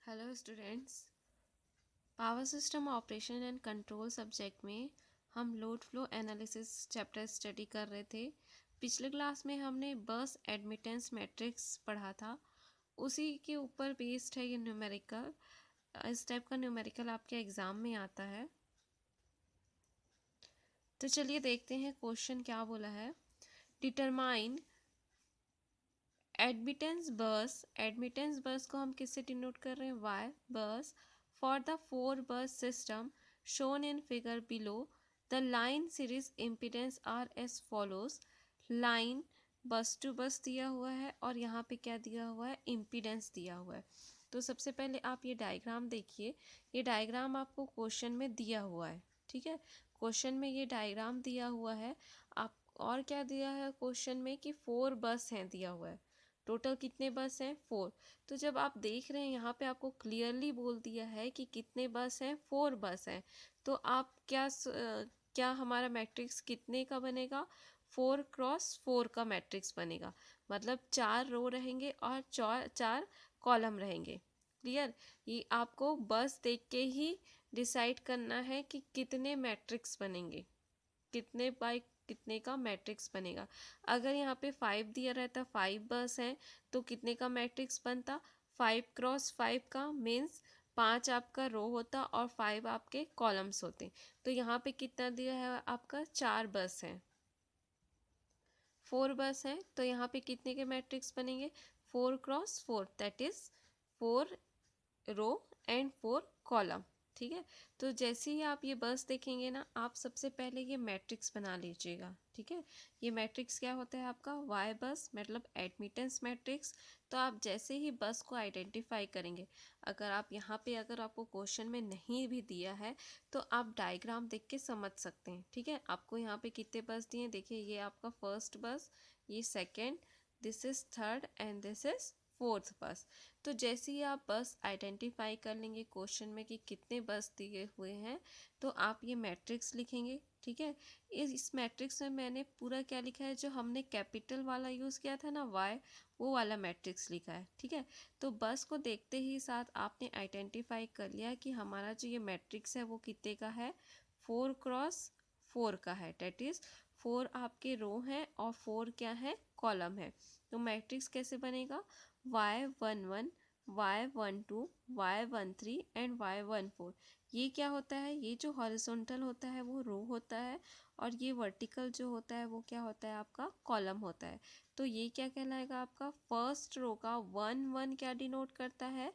Hello students, power system operation and control subject में हम load flow analysis chapter study कर रहे थे। पिछले क्लास में हमने बस एडमिटेंस मैट्रिक्स पढ़ा था, उसी के ऊपर बेस्ड है ये न्यूमेरिकल। इस टाइप का न्यूमेरिकल आपके एग्ज़ाम में आता है। तो चलिए देखते हैं क्वेश्चन क्या बोला है। डिटरमाइन एडमिटेंस बस को हम किससे डिनोट कर रहे हैं? वाई बस फॉर द 4 बस system shown in figure below the line series impedance R S follows. Line बस टू बस दिया हुआ है और यहाँ पे क्या दिया हुआ है? इम्पिडेंस दिया हुआ है। तो सबसे पहले आप ये डायग्राम देखिए। ये डायग्राम आपको क्वेश्चन में दिया हुआ है, ठीक है। क्वेश्चन में ये डायग्राम दिया हुआ है। आप और क्या दिया है क्वेश्चन में कि 4 बस हैं दिया हुआ है। टोटल कितने बस हैं? 4। तो जब आप देख रहे हैं यहाँ पे आपको क्लियरली बोल दिया है कि कितने बस हैं? 4 बस हैं। तो आप क्या हमारा मैट्रिक्स कितने का बनेगा? 4x4 का मैट्रिक्स बनेगा। मतलब 4 रो रहेंगे और 4 कॉलम रहेंगे। क्लियर? ये आपको बस देख के ही डिसाइड करना है कि कितने मैट्रिक्स बनेंगे, कितने बाई कितने का मैट्रिक्स बनेगा। अगर यहाँ पे 5 दिया रहता, 5 बस हैं, तो कितने का मैट्रिक्स बनता? 5x5 का, मीन्स 5 आपका रो होता और 5 आपके कॉलम्स होते। तो यहाँ पे कितना दिया है आपका? 4 बस हैं, 4 बस हैं, तो यहाँ पे कितने के मैट्रिक्स बनेंगे? 4x4, that is 4 row and 4 column. ठीक है। तो जैसे ही आप ये बस देखेंगे ना, आप सबसे पहले ये मैट्रिक्स बना लीजिएगा। ठीक है। ये मैट्रिक्स क्या होता है आपका? वाई बस, मतलब एडमिटेंस मैट्रिक्स। तो आप जैसे ही बस को आइडेंटिफाई करेंगे, अगर आप यहाँ पे अगर आपको क्वेश्चन में नहीं भी दिया है तो आप डायग्राम देख के समझ सकते हैं। ठीक है। आपको यहाँ पे कितने बस दिए? देखिए, ये आपका फर्स्ट बस, ये second, this is third and this is fourth बस। तो जैसे ही आप बस आइडेंटिफाई कर लेंगे क्वेश्चन में कि कितने बस दिए हुए हैं, तो आप ये मैट्रिक्स लिखेंगे। ठीक है। इस मैट्रिक्स में मैंने पूरा क्या लिखा है? जो हमने कैपिटल वाला यूज़ किया था ना, वाई, वो वाला मैट्रिक्स लिखा है। ठीक है। तो बस को देखते ही साथ आपने आइडेंटिफाई कर लिया कि हमारा जो ये मैट्रिक्स है वो कितने का है? 4x4 का है। डेट इज़ 4 आपके रो हैं और 4 क्या है? कॉलम है। तो मैट्रिक्स कैसे बनेगा? y11, y12, y13 and y14। ये क्या होता है? ये जो हॉरिजॉन्टल होता है वो रो होता है और ये वर्टिकल जो होता है वो क्या होता है? आपका कॉलम होता है। तो ये क्या कहलाएगा आपका? फर्स्ट रो का 1 1 क्या डिनोट करता है?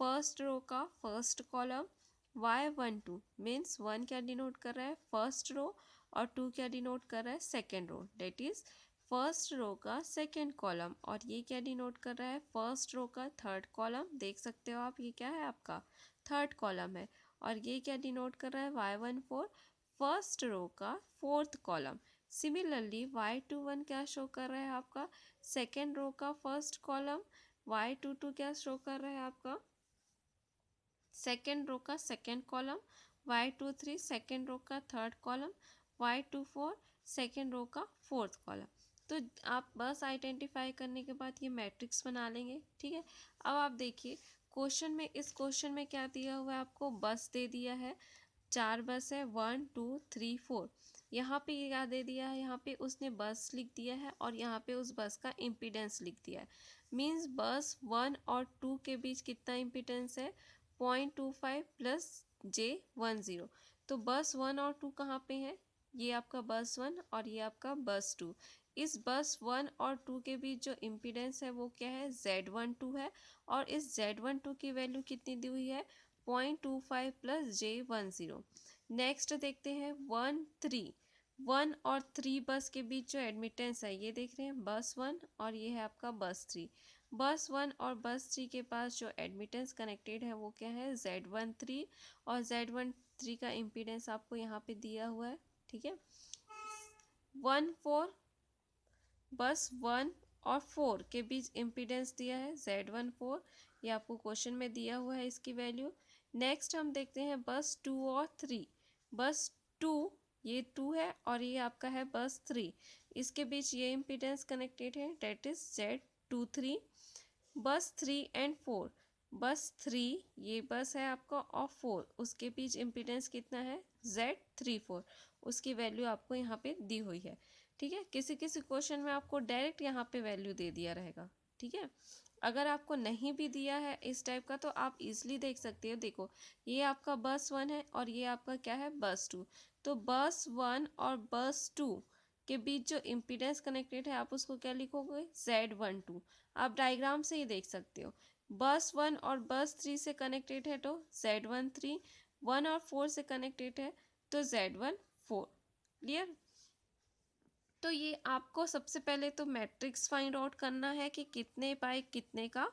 फर्स्ट रो का फर्स्ट कॉलम। y12 मीन्स 1 क्या डिनोट कर रहा है? फर्स्ट रो, और 2 क्या डिनोट कर रहा है? Second row. That is first row का सेकेंड कॉलम। और ये क्या डिनोट कर रहा है? फर्स्ट रो का थर्ड कॉलम। देख सकते हो आप, ये क्या है? आपका थर्ड कॉलम है। और ये क्या डिनोट कर रहा है? y14 फर्स्ट रो का फोर्थ कॉलम। सिमिलरली y21 क्या शो कर रहा है? आपका सेकेंड रो का फर्स्ट कॉलम। y22 क्या शो कर रहा है? आपका सेकेंड रो का second column. y23 second row का third column. y24 second row का फोर्थ कॉलम। तो आप बस आइडेंटिफाई करने के बाद ये मैट्रिक्स बना लेंगे। ठीक है। अब आप देखिए क्वेश्चन में, इस क्वेश्चन में क्या दिया हुआ है? आपको बस दे दिया है, 4 बस है, 1 2 3 4। यहाँ पे क्या दे दिया है? यहाँ पे उसने बस लिख दिया है और यहाँ पे उस बस का इम्पीडेंस लिख दिया है। मीन्स बस 1 और 2 के बीच कितना इम्पीडेंस है? 0.25 प्लस J10। तो बस 1 और 2 कहाँ पे हैं? ये आपका बस 1 और ये आपका बस 2। इस बस 1 और 2 के बीच जो इम्पीडेंस है वो क्या है? Z12 है। और इस Z12 की वैल्यू कितनी दी हुई है? 0.25 प्लस J10। नेक्स्ट देखते हैं 1 3। 1 और 3 बस के बीच जो एडमिटेंस है, ये देख रहे हैं, बस 1 और ये है आपका बस 3। बस 1 और बस 3 के पास जो एडमिटेंस कनेक्टेड है वो क्या है? Z13। और Z13 का इम्पीडेंस आपको यहाँ पे दिया हुआ है। ठीक है। 1 4, बस 1 और 4 के बीच इम्पीडेंस दिया है Z14। ये आपको क्वेश्चन में दिया हुआ है इसकी वैल्यू। नेक्स्ट हम देखते हैं बस 2 और 3। बस 2, ये 2 है और ये आपका है बस 3। इसके बीच ये इम्पीडेंस कनेक्टेड है, डेट इज Z23। बस 3 एंड 4, बस 3, ये बस है आपका, और 4, उसके बीच इम्पीडेंस कितना है, Z34, उसकी वैल्यू आपको यहाँ पे दी हुई है। ठीक है, किसी किसी क्वेश्चन में आपको डायरेक्ट यहाँ पे वैल्यू दे दिया रहेगा। ठीक है, अगर आपको नहीं भी दिया है इस टाइप का तो आप इजीली देख सकते हो। देखो, ये आपका बस 1 है और ये आपका क्या है, बस 2। तो बस 1 और बस 2 के बीच जो इम्पीडेंस कनेक्टेड है आप उसको क्या लिखोगे, Z12। आप डायग्राम से ही देख सकते हो। बस 1 और बस 3 से कनेक्टेड है तो Z13, 1 और 4 से कनेक्टेड है तो Z14। क्लियर। तो ये आपको सबसे पहले तो मैट्रिक्स फाइंड आउट करना है कि कितने बाय कितने का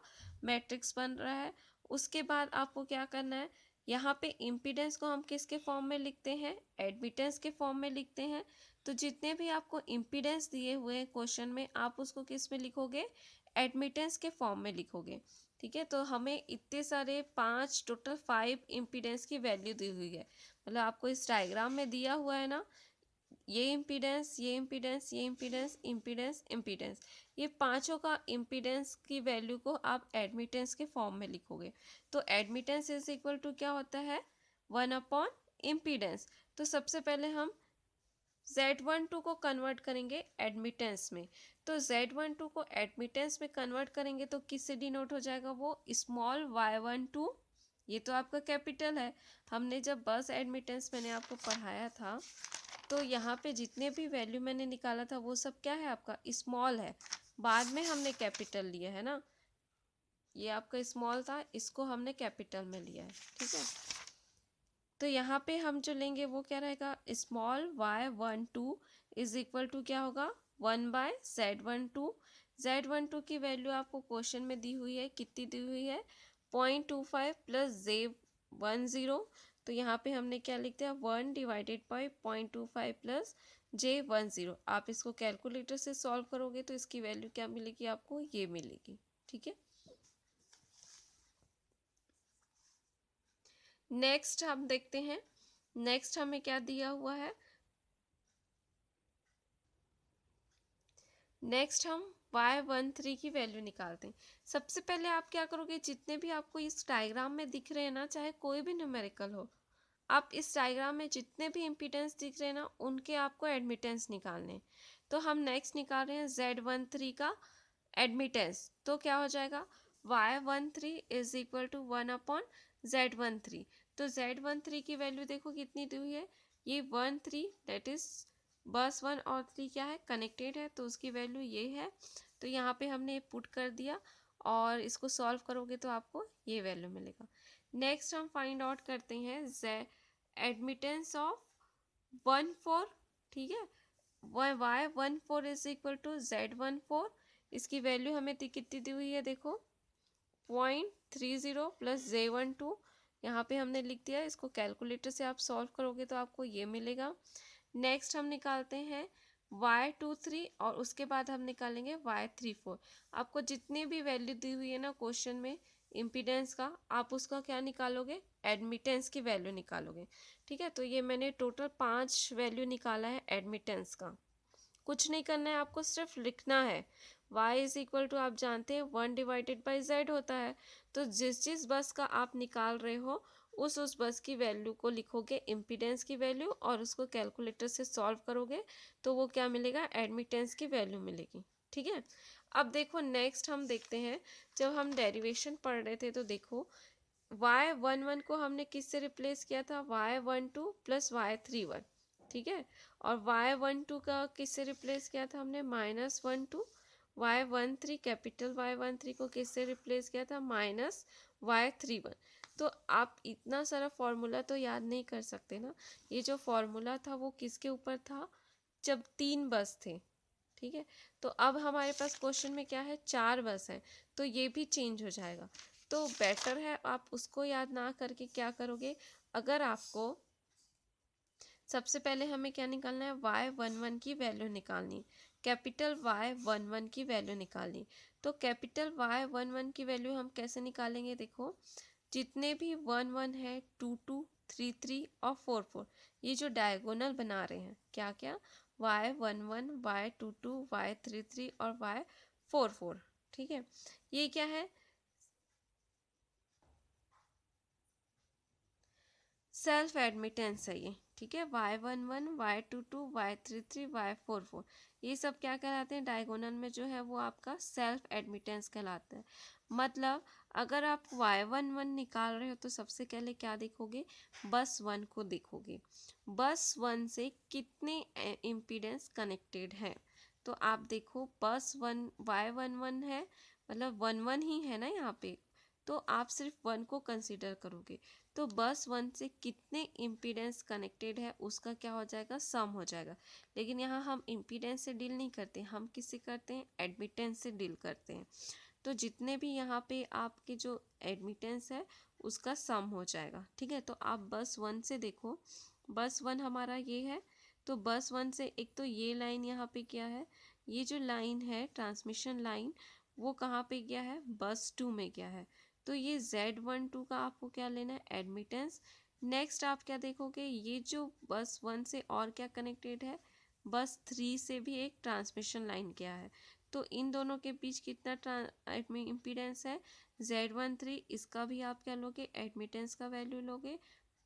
मैट्रिक्स बन रहा है। उसके बाद आपको क्या करना है, यहाँ पे इम्पीडेंस को हम किसके फॉर्म में लिखते हैं, एडमिटेंस के फॉर्म में लिखते हैं। तो जितने भी आपको इम्पीडेंस दिए हुए हैं क्वेश्चन में, आप उसको किस में लिखोगे, एडमिटेंस के फॉर्म में लिखोगे। ठीक है, तो हमें इतने सारे 5 टोटल 5 इम्पीडेंस की वैल्यू दी हुई है। मतलब आपको इस डायग्राम में दिया हुआ है ना, ये इम्पीडेंस, ये इम्पीडेंस, ये इम्पीडेंस, इम्पीडेंस, इम्पीडेंस, ये पांचों का इम्पीडेंस की वैल्यू को आप एडमिटेंस के फॉर्म में लिखोगे। तो एडमिटेंस इज इक्वल टू क्या होता है, 1 अपॉन इम्पीडेंस। तो सबसे पहले हम Z12 को कन्वर्ट करेंगे एडमिटेंस में। तो Z12 को एडमिटेंस में कन्वर्ट करेंगे तो किससे डिनोट हो जाएगा, वो स्मॉल y12। ये तो आपका कैपिटल है। हमने जब बस एडमिटेंस मैंने आपको पढ़ाया था तो यहाँ पे जितने भी वैल्यू मैंने निकाला था वो सब क्या है, आपका स्मॉल है। बाद में हमने कैपिटल लिया है ना, ये आपका स्मॉल था, इसको हमने कैपिटल में लिया है। ठीक है, तो यहाँ पे हम जो लेंगे वो क्या रहेगा, small y12 is equal to क्या होगा, 1/Z12। Z12 की वैल्यू आपको क्वेश्चन में दी हुई है, कितनी दी हुई है, 0.25 प्लस J10। तो यहाँ पे हमने क्या लिख दिया, 1/0.25 प्लस J10। आप इसको कैलकुलेटर से सॉल्व करोगे तो इसकी वैल्यू क्या मिलेगी, आपको ये मिलेगी। ठीक है, नेक्स्ट हम देखते हैं। नेक्स्ट हमें क्या दिया हुआ है, नेक्स्ट हम y13 की वैल्यू निकालते हैं। सबसे पहले आप क्या करोगे, जितने भी आपको इस डायग्राम में दिख रहे हैं ना, चाहे कोई भी न्यूमेरिकल हो, आप इस डायग्राम में जितने भी इम्पीडेंस दिख रहे हैं ना, उनके आपको एडमिटेंस निकालने हैं। तो हम नेक्स्ट निकाल रहे हैं Z13 का एडमिटेंस। तो क्या हो जाएगा, y13 is equal to 1/Z13। तो Z13 की वैल्यू देखो कितनी दी हुई है, ये 13, दैट इज बस 1 और 3 क्या है, कनेक्टेड है, तो उसकी वैल्यू ये है। तो यहाँ पे हमने पुट कर दिया और इसको सॉल्व करोगे तो आपको ये वैल्यू मिलेगा। नेक्स्ट हम फाइंड आउट करते हैं एडमिटेंस ऑफ 14। ठीक है, y14 is equal to Z14। इसकी वैल्यू हमें कितनी दी हुई है, देखो 0.30 प्लस J12। यहाँ पे हमने लिख दिया, इसको कैलकुलेटर से आप सॉल्व करोगे तो आपको ये मिलेगा। नेक्स्ट हम निकालते हैं y23 और उसके बाद हम निकालेंगे y34। आपको जितनी भी वैल्यू दी हुई है ना क्वेश्चन में इम्पीडेंस का, आप उसका क्या निकालोगे, एडमिटेंस की वैल्यू निकालोगे। ठीक है, तो ये मैंने टोटल 5 वैल्यू निकाला है एडमिटेंस का। कुछ नहीं करना है, आपको सिर्फ लिखना है। y इज इक्वल टू, आप जानते हैं 1/z होता है। तो जिस जिस बस का आप निकाल रहे हो उस बस की वैल्यू को लिखोगे, इम्पीडेंस की वैल्यू, और उसको कैलकुलेटर से सॉल्व करोगे तो वो क्या मिलेगा, एडमिटेंस की वैल्यू मिलेगी। ठीक है, अब देखो नेक्स्ट हम देखते हैं, जब हम डेरिवेशन पढ़ रहे थे तो देखो y11 को हमने किससे रिप्लेस किया था, y12 प्लस y31। ठीक है, और y12 का किससे रिप्लेस किया था हमने, -12। y13 कैपिटल y13 को किससे रिप्लेस किया था, -y31। तो आप इतना सारा फॉर्मूला तो याद नहीं कर सकते ना। ये जो फॉर्मूला था वो किसके ऊपर था, जब 3 बस थे। ठीक है, तो अब हमारे पास क्वेश्चन में क्या है, 4 बस है, तो ये भी चेंज हो जाएगा। तो बेटर है आप उसको याद ना करके क्या करोगे, अगर आपको सबसे पहले हमें क्या निकालना है, y11 की वैल्यू निकालनी, कैपिटल y11 की वैल्यू निकालनी। तो कैपिटल y11 की वैल्यू हम कैसे निकालेंगे, देखो जितने भी 1 है, 2 3 और 4 ये जो डायगोनल बना रहे हैं, क्या क्या, y11 y22 y33 और y44। ठीक है, ये क्या है, सेल्फ एडमिटेंस है ये, ठीक है। y11, y22, y33, y44 ये सब क्या कहलाते हैं, डायगोनल में जो है वो आपका सेल्फ एडमिटेंस कहलाता है। मतलब अगर आप y11 निकाल रहे हो तो सबसे पहले क्या देखोगे, बस 1 को देखोगे, बस 1 से कितने इम्पीडेंस कनेक्टेड है। तो आप देखो बस 1 y11 है, मतलब 1 1 ही है ना यहाँ पे, तो आप सिर्फ 1 को कंसिडर करोगे, तो बस 1 से कितने इम्पीडेंस कनेक्टेड है उसका क्या हो जाएगा, सम हो जाएगा। लेकिन यहाँ हम इम्पीडेंस से डील नहीं करते, हम किससे करते हैं, एडमिटेंस से डील करते हैं। तो जितने भी यहाँ पे आपके जो एडमिटेंस है उसका सम हो जाएगा, ठीक है। तो आप बस 1 से देखो, बस 1 हमारा ये है, तो बस 1 से एक तो ये लाइन यहाँ पे क्या है, ये जो लाइन है ट्रांसमिशन लाइन, वो कहाँ पे गया है, बस 2 में गया है। तो ये Z12 का आपको क्या लेना है, एडमिटेंस। नेक्स्ट आप क्या देखोगे, ये जो बस 1 से और क्या कनेक्टेड है, बस 3 से भी एक ट्रांसमिशन लाइन क्या है। तो इन दोनों के बीच कितना इम्पीडेंस है, Z13, इसका भी आप क्या लोगे, एडमिटेंस का वैल्यू लोगे,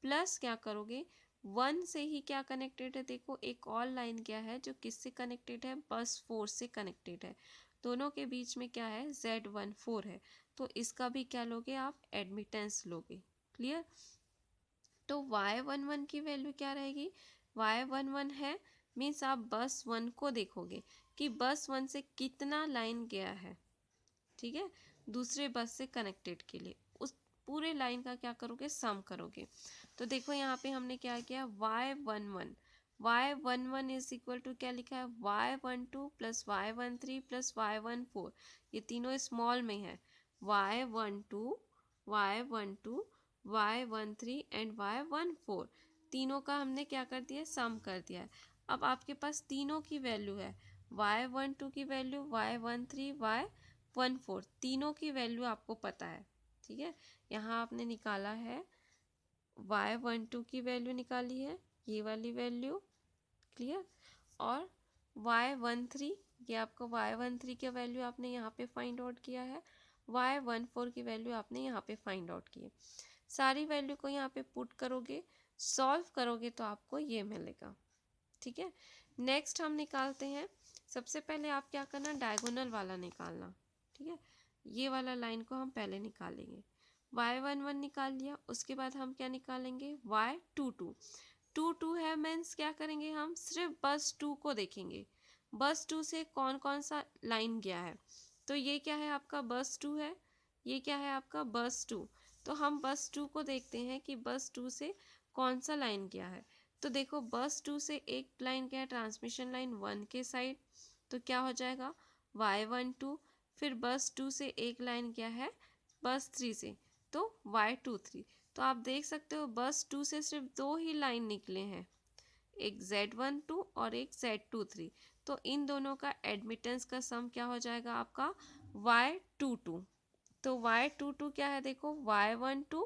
प्लस क्या करोगे, 1 से ही क्या कनेक्टेड है, देखो एक और लाइन क्या है जो किससे कनेक्टेड है, बस 4 से कनेक्टेड है। दोनों के बीच में क्या है, Z14 है, तो इसका भी क्या लोगे आप, एडमिटेंस लोगे। क्लियर। तो y11 की वैल्यू क्या रहेगी, y11 है मीन्स आप बस 1 को देखोगे कि बस 1 से कितना लाइन गया है, ठीक है, दूसरे बस से कनेक्टेड के लिए, उस पूरे लाइन का क्या करोगे, सम करोगे। तो देखो यहाँ पे हमने क्या किया, y11 इज इक्वल टू क्या लिखा है, y12 plus y13 plus y14, ये तीनों स्मॉल में है, y12, y12, y13 and y14, तीनों का हमने क्या कर दिया, सम कर दिया है। अब आपके पास तीनों की वैल्यू है, y12 की वैल्यू, y13, y14, तीनों की वैल्यू आपको पता है, ठीक है। यहाँ आपने निकाला है y12 की वैल्यू निकाली है, ये वाली वैल्यू, क्लियर। और y13, ये आपको y13 की वैल्यू आपने यहाँ पे फाइंड आउट किया है, y14 की वैल्यू आपने यहाँ पे फाइंड आउट की है। सारी वैल्यू को यहाँ पे पुट करोगे, सॉल्व करोगे तो आपको ये मिलेगा, ठीक है। नेक्स्ट हम निकालते हैं, सबसे पहले आप क्या करना, डायगोनल वाला निकालना, ठीक है। ये वाला लाइन को हम पहले निकालेंगे, y11 निकाल लिया, उसके बाद हम क्या निकालेंगे, y22, 2 है मीन्स क्या करेंगे, हम सिर्फ बस 2 को देखेंगे, बस 2 से कौन कौन सा लाइन गया है। तो ये क्या है आपका, बस 2 है, ये क्या है आपका, बस 2। तो हम बस 2 को देखते हैं कि बस 2 से कौन सा लाइन गया है। तो देखो बस 2 से एक लाइन क्या है, ट्रांसमिशन लाइन 1 के साइड, तो क्या हो जाएगा, y12। फिर बस 2 से एक लाइन क्या है, बस 3 से, तो y23। तो आप देख सकते हो बस 2 से सिर्फ 2 ही लाइन निकले हैं, एक Z12 और एक Z23। तो इन दोनों का एडमिटेंस का सम क्या हो जाएगा आपका, y22। तो y22 क्या है, देखो y12,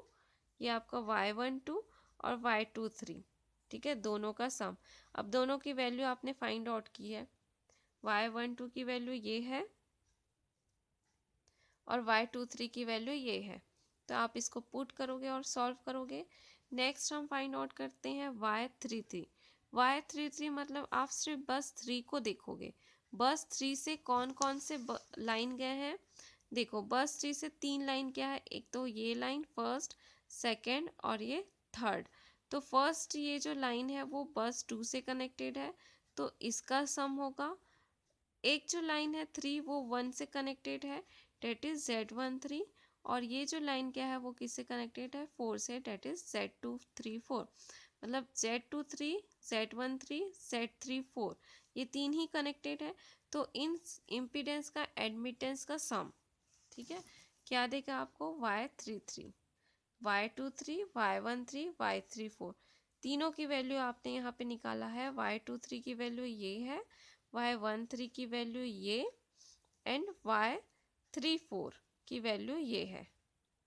ये आपका y12 और y23, ठीक है, दोनों का सम। अब दोनों की वैल्यू आपने फाइंड आउट की है, y12 की वैल्यू ये है और y23 की वैल्यू ये है। तो आप इसको पुट करोगे और सॉल्व करोगे। नेक्स्ट हम फाइंड आउट करते हैं y33। y33 मतलब आप सिर्फ बस 3 को देखोगे, बस 3 से कौन कौन से लाइन गए हैं, देखो बस 3 से 3 लाइन क्या है, एक तो ये लाइन फर्स्ट, सेकंड और ये थर्ड। तो फर्स्ट ये जो लाइन है वो बस 2 से कनेक्टेड है, तो इसका सम होगा। एक जो लाइन है 3 वो 1 से कनेक्टेड है, डेट इज Z13। और ये जो लाइन क्या है वो किससे कनेक्टेड है, 4 से, डेट इज Z234। मतलब Z23, Z13, Z34, ये 3 ही कनेक्टेड है। तो इन इम्पीडेंस का एडमिटेंस का सम, ठीक है, क्या देगा आपको, y33, y23, y13, y34, तीनों की वैल्यू आपने यहाँ पे निकाला है। y23 की वैल्यू ये है, y13 की वैल्यू ये, एंड y34 की वैल्यू ये है,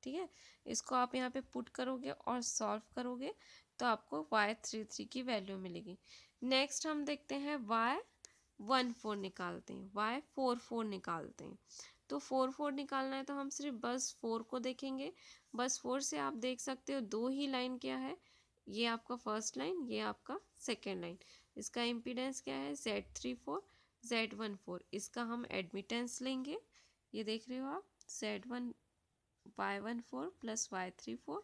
ठीक है। इसको आप यहाँ पे पुट करोगे और सॉल्व करोगे तो आपको y33 की वैल्यू मिलेगी। नेक्स्ट हम देखते हैं y14 निकालते हैं, y44 निकालते हैं। तो 44 निकालना है तो हम सिर्फ बस 4 को देखेंगे, बस 4 से आप देख सकते हो 2 ही लाइन क्या है, ये आपका फर्स्ट लाइन, ये आपका सेकेंड लाइन। इसका इम्पीडेंस क्या है, Z34 Z14। इसका हम एडमिटेंस लेंगे, ये देख रहे हो आप, Z1 Y14 प्लस Y34।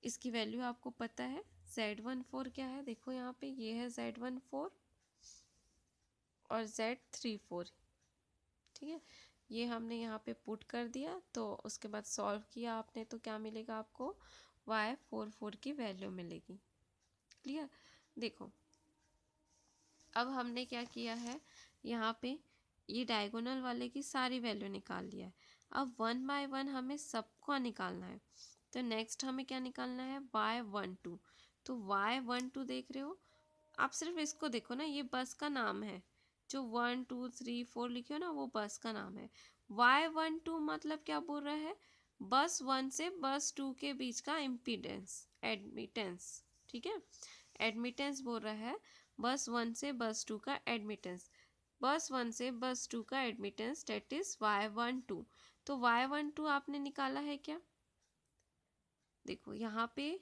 इसकी वैल्यू आपको पता है। Z14 क्या है, देखो यहाँ पे, ये है Z14 और Z34, ठीक है। ये हमने यहाँ पे पुट कर दिया, तो उसके बाद सॉल्व किया आपने, तो क्या मिलेगा आपको, Y44 की वैल्यू मिलेगी। क्लियर। देखो अब हमने क्या किया है, यहाँ पे ये डायगोनल वाले की सारी वैल्यू निकाल लिया है। अब 1 बाय 1 हमें सबको निकालना है। तो नेक्स्ट हमें क्या निकालना है, Y12। तो Y12 देख रहे हो आप, सिर्फ इसको देखो ना, ये बस का नाम है। जो 1 2 3 4 लिखे हो ना, वो बस का नाम है। Y12 मतलब क्या बोल रहा है, बस 1 से बस 2 के बीच का इम्पीडेंस, एडमिटेंस, ठीक है। एडमिटेंस बोल रहा है, बस 1 से बस 2 का एडमिटेंस। बस 1 से बस 2 का एडमिटेंस डेट इज Y12। तो Y12 आपने निकाला है क्या, देखो यहाँ पे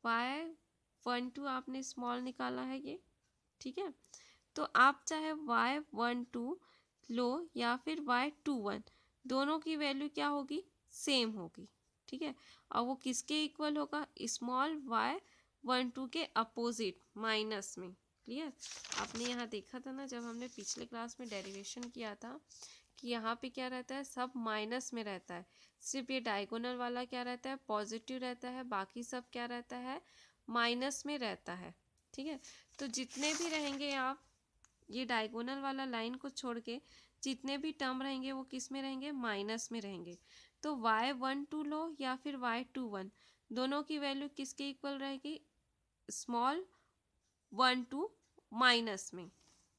Y12 आपने स्मॉल निकाला है ये, ठीक है। तो आप चाहे Y12 लो या फिर Y21, दोनों की वैल्यू क्या होगी, सेम होगी, ठीक है। और वो किसके इक्वल होगा, स्मॉल Y12 के अपोजिट, माइनस में। क्लियर। आपने यहाँ देखा था ना, जब हमने पिछले क्लास में डेरिवेशन किया था, कि यहाँ पे क्या रहता है, सब माइनस में रहता है। सिर्फ ये डायगोनल वाला क्या रहता है, पॉजिटिव रहता है, बाकी सब क्या रहता है, माइनस में रहता है, ठीक है। तो जितने भी रहेंगे आप, ये डायगोनल वाला लाइन को छोड़ के जितने भी टर्म रहेंगे वो किस में रहेंगे, माइनस में रहेंगे। तो Y12 लो या फिर Y21, दोनों की वैल्यू किसके इक्वल रहेगी, स्मॉल 12 माइनस में,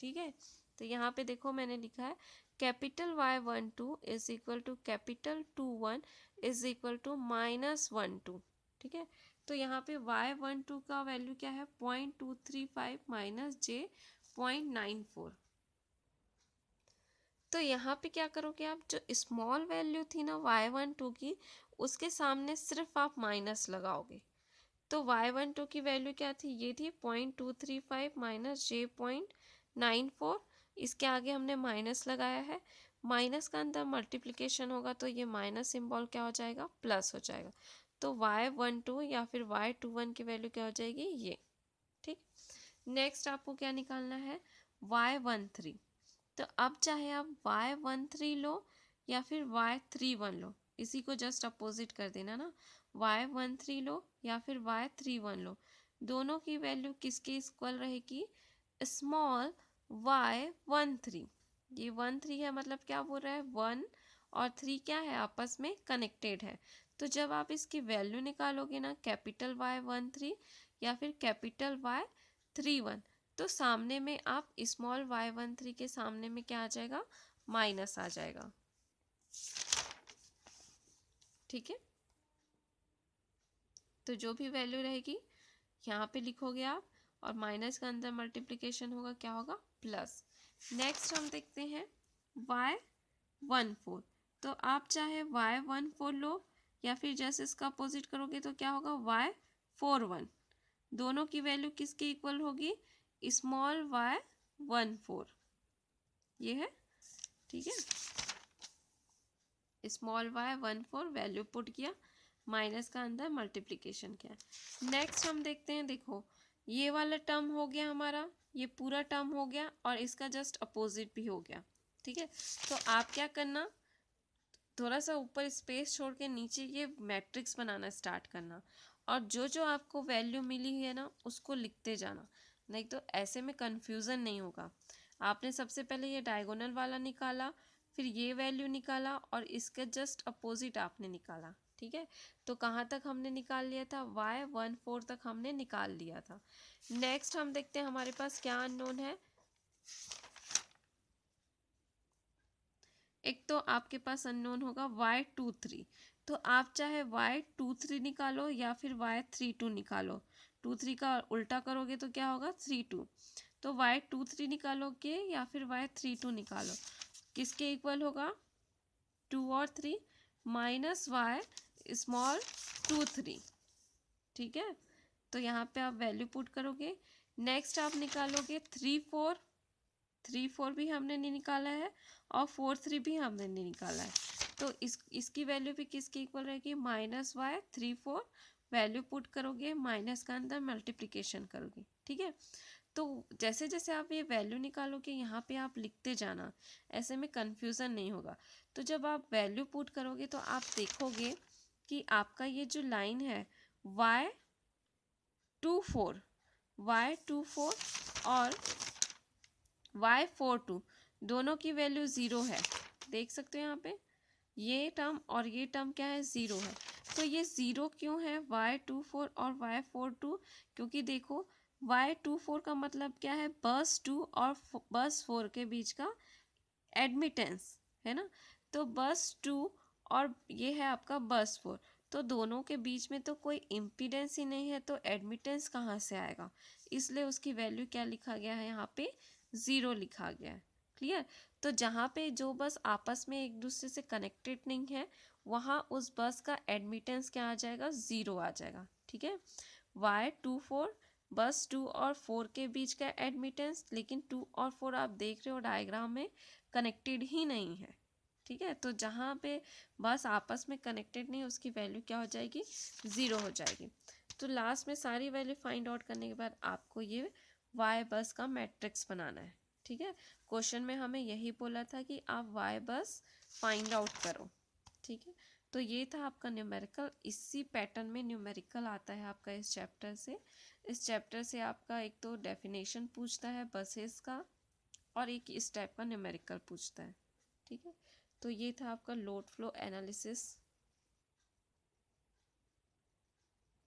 ठीक है। तो यहाँ पे देखो मैंने लिखा है capital Y12 is equal to capital 21 is equal to -12, ठीक है। तो यहाँ पे Y12 का वैल्यू क्या है, 0.235 माइनस J0.94। तो यहाँ पे क्या करोगे आप, जो स्मॉल वैल्यू थी ना Y12 की, उसके सामने सिर्फ आप माइनस लगाओगे। तो Y12 की वैल्यू क्या थी, ये थी 0.235 माइनस J0.94। इसके आगे हमने माइनस लगाया है, माइनस का अंदर मल्टीप्लिकेशन होगा, तो ये माइनस सिंबल क्या हो जाएगा, प्लस हो जाएगा। तो Y12 या फिर Y21 की वैल्यू क्या हो जाएगी, ये, ठीक। नेक्स्ट आपको क्या निकालना है, Y13। तो अब चाहे आप Y13 लो या फिर Y31 लो, इसी को जस्ट अपोजिट कर देना ना, Y13 लो या फिर Y31 लो, दोनों की वैल्यू किसके इक्वल रहेगी, स्मॉल Y13। ये 13 है, मतलब क्या बोल रहा है, 1 और 3 क्या है, आपस में कनेक्टेड है। तो जब आप इसकी वैल्यू निकालोगे ना, कैपिटल Y13 या फिर कैपिटल Y31, तो सामने में आप स्मॉल Y13 के सामने में क्या आ जाएगा, माइनस आ जाएगा, ठीक है। तो जो भी वैल्यू रहेगी यहाँ पे लिखोगे आप, और माइनस का अंदर मल्टीप्लिकेशन होगा, क्या होगा, प्लस। नेक्स्ट हम देखते हैं Y14। तो आप चाहे Y14 लो या फिर जैसे इसका अपोजिट करोगे तो क्या होगा, Y41। दोनों की वैल्यू किसके इक्वल होगी, स्मॉल Y14, ये है, ठीक है। स्मॉल Y14 वैल्यू पुट किया, माइनस का अंदर मल्टीप्लिकेशन किया। नेक्स्ट हम देखते हैं, देखो ये वाला टर्म हो गया हमारा, ये पूरा टर्म हो गया, और इसका जस्ट अपोजिट भी हो गया, ठीक है। तो आप क्या करना, थोड़ा सा ऊपर स्पेस छोड़ के नीचे ये मैट्रिक्स बनाना स्टार्ट करना, और जो जो आपको वैल्यू मिली है ना, उसको लिखते जाना, नहीं तो ऐसे में कंफ्यूजन नहीं होगा। आपने सबसे पहले ये डायगोनल वाला निकाला, फिर ये वैल्यू निकाला, और इसके जस्ट अपोजिट आपने निकाला, ठीक है। तो कहाँ तक हमने निकाल लिया था, Y14 तक हमने निकाल लिया था। नेक्स्ट हम देखते हैं हमारे पास क्या अननोन है। एक तो आपके पास अननोन होगा Y23। तो आप चाहे Y23 निकालो या फिर Y32 निकालो, 23 का उल्टा करोगे तो क्या होगा, 32। तो Y23 निकालोगे या फिर Y32 निकालो, किसके इक्वल होगा, 2 और 3 माइनस Y स्मॉल 23, ठीक है। तो यहाँ पे आप वैल्यू पुट करोगे। नेक्स्ट आप निकालोगे 3 4, 3 4 भी हमने नहीं निकाला है और 4 3 भी हमने नहीं निकाला है। तो इसकी वैल्यू भी किसकी इक्वल रहेगी, -y 3 4, वैल्यू पुट करोगे, माइनस का अंदर मल्टीप्लिकेशन करोगे। ठीक है, तो जैसे जैसे आप ये वैल्यू निकालोगे यहाँ पे आप लिखते जाना, ऐसे में कंफ्यूजन नहीं होगा। तो जब आप वैल्यू पुट करोगे तो आप देखोगे कि आपका ये जो लाइन है y24 और y42 दोनों की वैल्यू 0 है। देख सकते हो यहाँ पे ये टर्म और ये टर्म क्या है, 0 है। तो ये 0 क्यों है y24 और y42, क्योंकि देखो y24 का मतलब क्या है, बस 2 और बस 4 के बीच का एडमिटेंस है ना। तो बस 2 और ये है आपका बस 4, तो दोनों के बीच में तो कोई इम्पीडेंस ही नहीं है, तो एडमिटेंस कहाँ से आएगा, इसलिए उसकी वैल्यू क्या लिखा गया है, यहाँ पे 0 लिखा गया है। क्लियर। तो जहाँ पे जो बस आपस में एक दूसरे से कनेक्टेड नहीं है, वहाँ उस बस का एडमिटेंस क्या आ जाएगा, 0 आ जाएगा। ठीक है, y24 बस 2 और 4 के बीच का एडमिटेंस, लेकिन 2 और 4 आप देख रहे हो डायग्राम में कनेक्टेड ही नहीं है। ठीक है, तो जहाँ पे बस आपस में कनेक्टेड नहीं, उसकी वैल्यू क्या हो जाएगी, 0 हो जाएगी। तो लास्ट में सारी वैल्यू फाइंड आउट करने के बाद आपको ये वाई बस का मैट्रिक्स बनाना है। ठीक है, क्वेश्चन में हमें यही बोला था कि आप वाई बस फाइंड आउट करो। ठीक है, तो ये था आपका न्यूमेरिकल। इसी पैटर्न में न्यूमेरिकल आता है आपका इस चैप्टर से। इस चैप्टर से आपका एक तो डेफिनेशन पूछता है बसेस का और एक इस टाइप का न्यूमेरिकल पूछता है। ठीक है, तो ये था आपका लोड फ्लो एनालिसिस